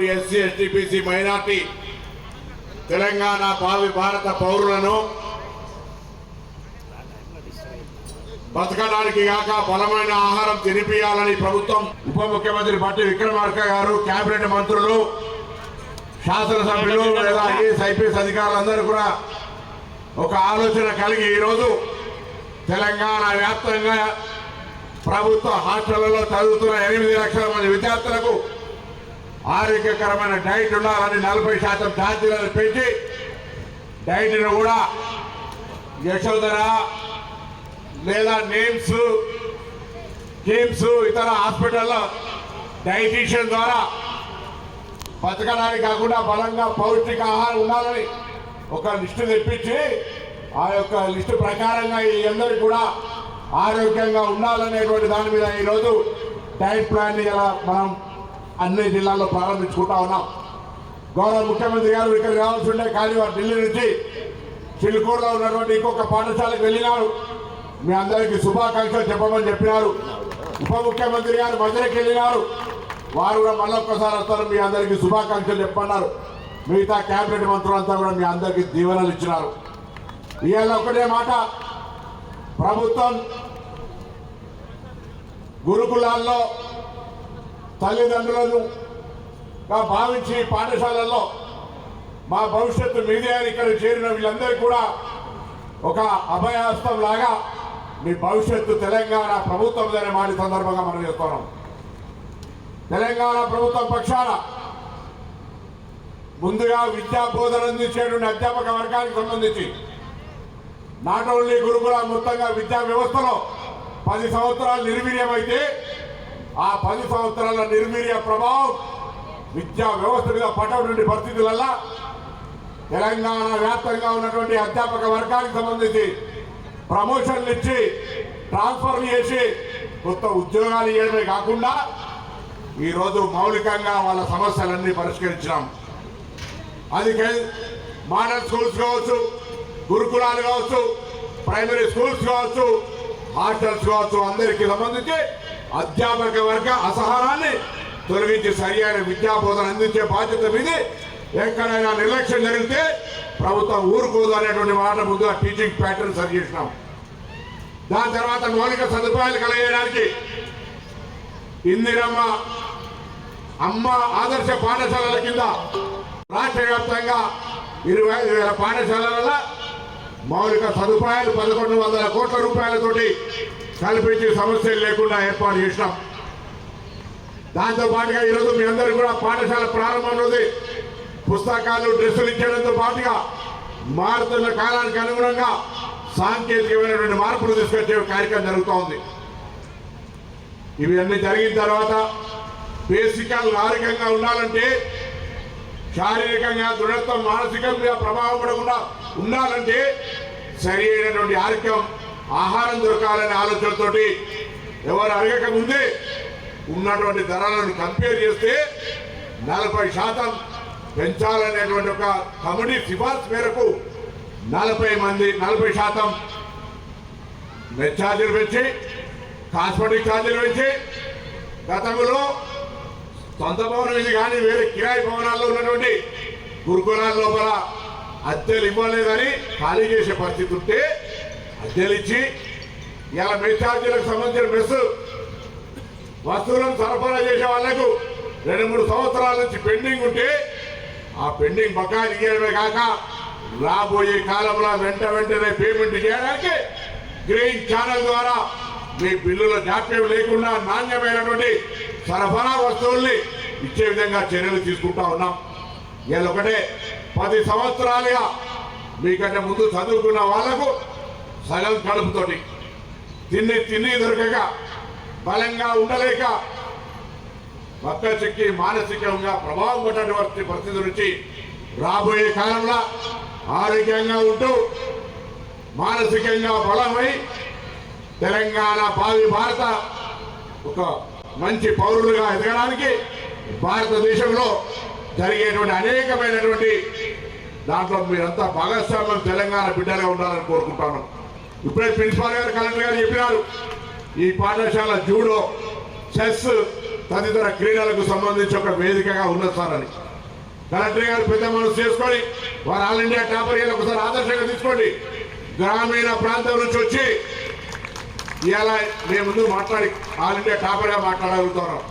ఉన్నటువంటి SC ST BC minority Telangana భావి భారత పౌరులను బతకడానికి కాక బలమైన ఆహారం తినిపియాలని ప్రభుత్వం ఉప ముఖ్యమంత్రి బట్టి విక్రమార్క గారు, కేబినెట్ మంత్రులు, శాసనసభ్యులు లేదా ఐఏఎస్ ఐపీఎస్ అధికారులందరూ కూడా ఒక ఆలోచన కలిగి ఈరోజు తెలంగాణ వ్యాప్తంగా ప్రభుత్వ హాస్టళ్లలో చదువుతున్న 8 లక్షల మంది విద్యార్థులకు ఆరోగ్యకరమైన డైట్ ఉండాలని 40% ఛార్జీలను పెంచి డైట్ను కూడా యశోధర లేదా నేమ్స్, కిమ్స్, ఇతర హాస్పిటల్లో డైటీషియన్ ద్వారా బతకడానికి కాకుండా బలంగా పౌష్టిక ఆహారం ఉండాలని ఒక లిస్టు తెప్పించి ఆ యొక్క లిస్టు ప్రకారంగా ఈ అందరికీ కూడా ఆరోగ్యంగా ఉండాలనేటువంటి దాని మీద ఈరోజు డైట్ ప్లాన్ని ఇలా మనం అన్ని జిల్లాల్లో ప్రారంభించుకుంటా ఉన్నాం. గౌరవ ముఖ్యమంత్రి గారు ఇక్కడ రావాల్సి ఉండే కానీ వారు ఢిల్లీ నుంచి చిలుకూరులో ఉన్నటువంటి ఇంకొక పాఠశాలకు వెళ్ళినారు. మీ అందరికీ శుభాకాంక్షలు చెప్పమని చెప్పినారు. ఉప ముఖ్యమంత్రి గారు మధ్యకి వెళ్ళినారు, వారు కూడా మళ్ళొక్కసారి వస్తారు, మీ అందరికీ శుభాకాంక్షలు చెప్పన్నారు. మిగతా కేబినెట్ మంత్రులంతా కూడా మీ అందరికీ దీవెనలు ఇచ్చినారు. ఇవాళ ఒకటే మాట, ప్రభుత్వం గురుకులాల్లో తల్లిదండ్రులను భావించి పాఠశాలల్లో మా భవిష్యత్తు మీదే అని ఇక్కడ చేరిన వీళ్ళందరికీ కూడా ఒక అభయహస్తం లాగా మీ భవిష్యత్తు తెలంగాణ ప్రభుత్వం అనే మాట సందర్భంగా మనం చెప్తున్నాం. తెలంగాణ ప్రభుత్వం పక్షాన ముందుగా విద్యా బోధన అందించేటువంటి అధ్యాపక వర్గానికి సంబంధించి నాట్ ఓన్లీ గురుకుల మొత్తంగా విద్యా వ్యవస్థలో 10 సంవత్సరాలు నిర్వీర్యమైతే ఆ 10 సంవత్సరాల నిర్వీర్య ప్రభావం విద్యా వ్యవస్థ మీద పడేటువంటి పరిస్థితులలో తెలంగాణ వ్యాప్తంగా ఉన్నటువంటి అధ్యాపక వర్గానికి సంబంధించి ప్రమోషన్లు ఇచ్చి ట్రాన్స్ఫర్లు చేసి కొత్త ఉద్యోగాలు ఇవ్వడమే కాకుండా ఈరోజు మౌలికంగా వాళ్ళ సమస్యలన్నీ పరిష్కరించినాం. అది మోడల్ స్కూల్స్ కావచ్చు, గురుకులాలు కావచ్చు, ప్రైమరీ స్కూల్స్ కావచ్చు, హాస్టల్స్ కావచ్చు, అందరికీ సంబంధించి అధ్యాపక వర్గ అసహనాన్ని తొలగించి సరి అయిన విద్యా బోధన అందించే బాధ్యత మీద ఎక్కడైనా నిర్లక్ష్యం జరిగితే ప్రభుత్వం ఊరుకోదు అనేటువంటి మాట ముందుగా టీచింగ్ ప్యాటర్న్ సరి చేసినాం. దాని తర్వాత మౌలిక సదుపాయాలు కలిగేయడానికి ఇందిరమ్మ అమ్మ ఆదర్శ పాఠశాలల కింద రాష్ట్ర వ్యాప్తంగా 25,000 పాఠశాలల మౌలిక సదుపాయాలు 1,100 కోట్ల రూపాయలతోటి కల్పించి సమస్యలు లేకుండా ఏర్పాటు చేసినాం. దాంతో పాటుగా ఈరోజు మీ అందరూ కూడా పాఠశాల ప్రారంభంలోది పుస్తకాలు, డ్రెస్సులు ఇచ్చేయడంతో పాటుగా మారుతున్న కాలానికి అనుగుణంగా సాంకేతికమైనటువంటి మార్పులు తీసుకొచ్చే కార్యక్రమం జరుగుతూ ఉంది. ఇవన్నీ జరిగిన తర్వాత బేసికల్ ఆరోగ్యంగా ఉండాలంటే, శారీరకంగా దృఢత్వం, మానసికంగా ప్రభావం పడకుండా ఉండాలంటే సరి అయినటువంటి ఆరోగ్యం, ఆహారం దొరకాలనే ఆలోచనతోటి ఎవరు అడగక ముందే ఉన్నటువంటి ధరలను కంపేర్ చేస్తే 40% పెంచాలనేటువంటి ఒక కమిటీ సిఫార్సు మేరకు 40% మెస్ ఛార్జీలు పెంచి, కాస్మెటిక్ ఛార్జీలు పెంచి, గతంలో సొంత భవనం ఇది కానీ వేరే కిరాయి భవనాల్లో ఉన్నటువంటి గురుకులాల లోపల అద్దెలు ఇవ్వలేదని ఖాళీ చేసే పరిస్థితి ఉంటే అద్దెలు ఇచ్చి ఇలా మెస్ ఛార్జీలకు సంబంధించిన మెస్ వస్తువులను సరఫరా చేసే వాళ్లకు 2-3 సంవత్సరాల నుంచి పెండింగ్ ఉంటే ఆ పెండింగ్ బకాయిలు ఇవ్వడమే కాక రాబోయే కాలంలో వెంటనే పేమెంట్ చేయడానికి గ్రీన్ ఛానల్ ద్వారా మీ బిల్లుల జాప్యం లేకుండా నాణ్యమైనటువంటి సరఫరా వస్తువుల్ని ఇచ్చే విధంగా చర్యలు తీసుకుంటా ఉన్నాం. ఇలా ఒకటే 10 సంవత్సరాలుగా మీకంటే ముందు చదువుకున్న వాళ్లకు సగం కడుపుతోటి తిండి దొరకక బలంగా ఉండలేక పక్క చెక్కి మానసికంగా ప్రభావం పడినటువంటి పరిస్థితి నుంచి రాబోయే కాలంలో ఆరోగ్యంగా ఉంటూ మానసికంగా బలమై తెలంగాణ భావి భారత ఒక మంచి పౌరులుగా ఎదగడానికి భారతదేశంలో జరిగేటువంటి అనేకమైనటువంటి దాంట్లో మీరంతా భాగస్వామ్యం తెలంగాణ బిడ్డగా ఉండాలని కోరుకుంటాను. ఇప్పుడే ప్రిన్సిపాల్ గారు, కలెక్టర్ గారు చెప్పినారు, ఈ పాఠశాల జూడో, చెస్, తదితర క్రీడలకు సంబంధించి ఒక వేదికగా ఉన్నది సార్ అని కలెక్టర్ గారు పెద్ద మనసు చేసుకొని వారు ఆల్ ఇండియా టాపర్ గారు ఒకసారి ఆదర్శంగా తీసుకోండి. గ్రామీణ ప్రాంతం నుంచి వచ్చి ఇవాళ మేము ముందు మాట్లాడి ఆల్ ఇండియా టాపర్గా మాట్లాడగలుగుతున్నాం.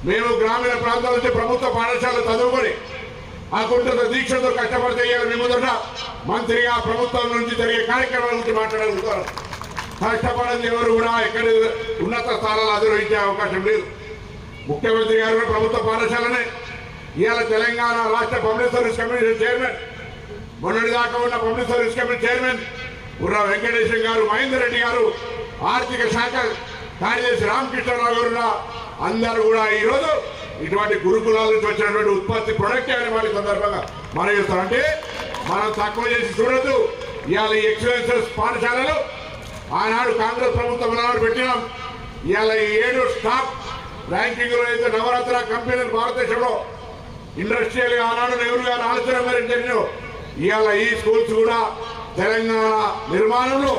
మేము గ్రామీణ ప్రాంతాల నుంచి ప్రభుత్వ పాఠశాలలు చదువుకొని ఆ కుంటున్న దీక్షతో కష్టపడితే మీ ముందట మంత్రిగా ప్రభుత్వం నుంచి జరిగే కార్యక్రమాల గురించి మాట్లాడగలుగుతారు. కష్టపడింది ఎవరు కూడా ఎక్కడ ఉన్నత స్థానాలు అధిరోహించే అవకాశం లేదు. ముఖ్యమంత్రి గారు కూడా ప్రభుత్వ పాఠశాలనే ఇవాళ తెలంగాణ రాష్ట్ర పబ్లిక్ సర్వీస్ కమిషన్ చైర్మన్, మొన్నటి దాకా ఉన్న public service commission chairman Burra Venkateshwara గారు, మహేందర్ రెడ్డి గారు, ఆర్థిక శాఖ కార్యదర్శి రామకృష్ణరావు గారు అందరూ కూడా ఈరోజు ఇటువంటి గురుకులాల నుంచి వచ్చినటువంటి ఉత్పత్తి ప్రొడక్ట్ అనే వాటి సందర్భంగా మనం చెప్తామంటే మనం తక్కువ చేసి చూడద్దు. ఇవాళ ఈ ఎక్సలెన్సెస్ పాఠశాలలు ఆనాడు కాంగ్రెస్ ప్రభుత్వం నాడు పెట్టినాం. ఇవాళ ఈ 7 టాప్ ర్యాంకింగ్ లో అయితే నవరత్న కంపెనీలు భారతదేశంలో ఇండస్ట్రియల్ గా ఆనాడు నెహ్రూ గారు ఆలోచన జరిగిన ఇవాళ ఈ స్కూల్స్ కూడా తెలంగాణ నిర్మాణంలో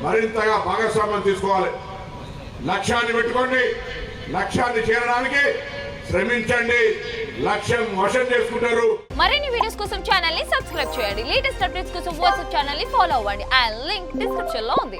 మరింతగా భాగస్వామ్యం తీసుకోవాలి. లక్ష్యాన్ని పెట్టుకోండి, లక్ష్యాన్ని చేరడానికి శ్రమించండి, లక్ష్యం వశం చేసుకుంటారు. మరిన్ని వీడియోస్ కోసం ఛానల్ ని సబ్స్క్రైబ్ చేయండి. లేటెస్ట్ అప్డేట్స్ కోసం వాట్సాప్ ఛానల్ ని ఫాలో అవ్వండి. ఆ లింక్ డిస్క్రిప్షన్ లో ఉంది.